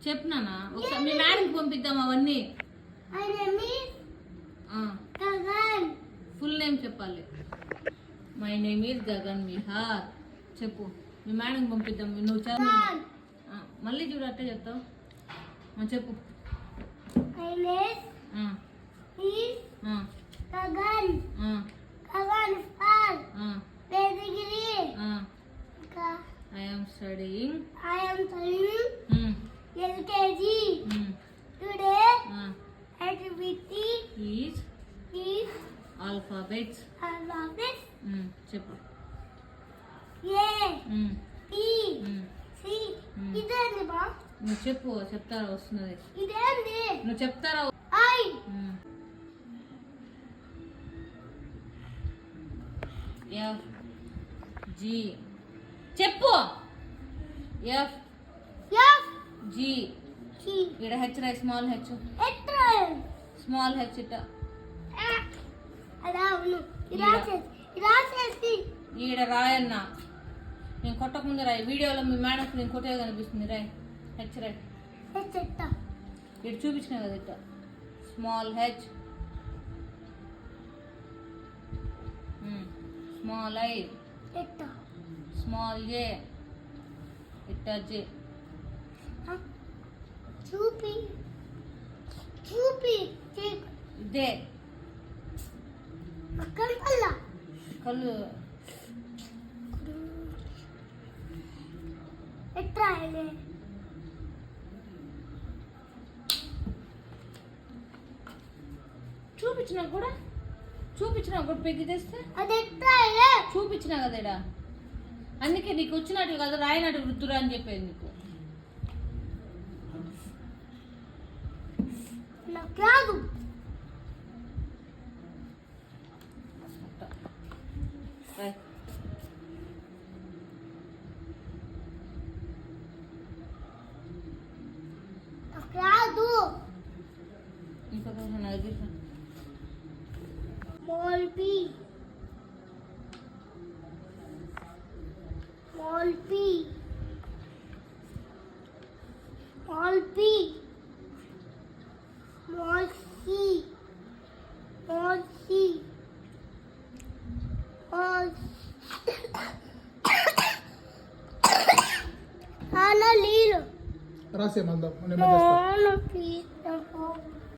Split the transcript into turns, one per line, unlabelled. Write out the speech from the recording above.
చెప్పు నాన్న, ఒకసారి మీ మేడంకి పంపిద్దాం అవన్నీ. ఫుల్ నేమ్ చెప్పాలి. My name is Gagan Vihar. చెప్పు, మీ మేడంకి పంపిద్దాం. నువ్వు చదువు. మళ్ళీ చూడు అట్టే చెప్తావు. చెప్పు. I am studying
LKG. Today activity
is alphabets. చెప్పు.
A B C. ఇదేంటి బా?
నువ్వు చెప్పు, చెప్తారా వస్తున్నది.
ఇదేంటి?
నువ్వు చెప్తారా?
I
F G. చెప్పు. F G. ఇక్కడ హెచ్ రాయి. Small H. స్మాల్ హెచ్ ఇట. ఈడ రాయన్న. నేను కొట్టక ముందు రాయి. వీడియోలో మీ మేడం నేను కొట్టే కనిపిస్తుంది. రాయి హెచ్ రాయి. ఇటు చూపించిన కదా ఇట్ట. Small H, small I, small A, ఇట్ట జే.
చూపి
ఇదే కళ్ళు. చూపించినా కూడా పెగ్గి తెస్తే చూపించినా కదా ఇడా. అందుకే నీకు వచ్చినట్టు కదా రాయనట్టు వృద్ధురా అని చెప్పేది నీకు.
రాదు.
ఇంకొక నాకు
Small p. Small p. Small p. Small c. Small c. Small. Hala lilo.
రాసే మందం.
No, please.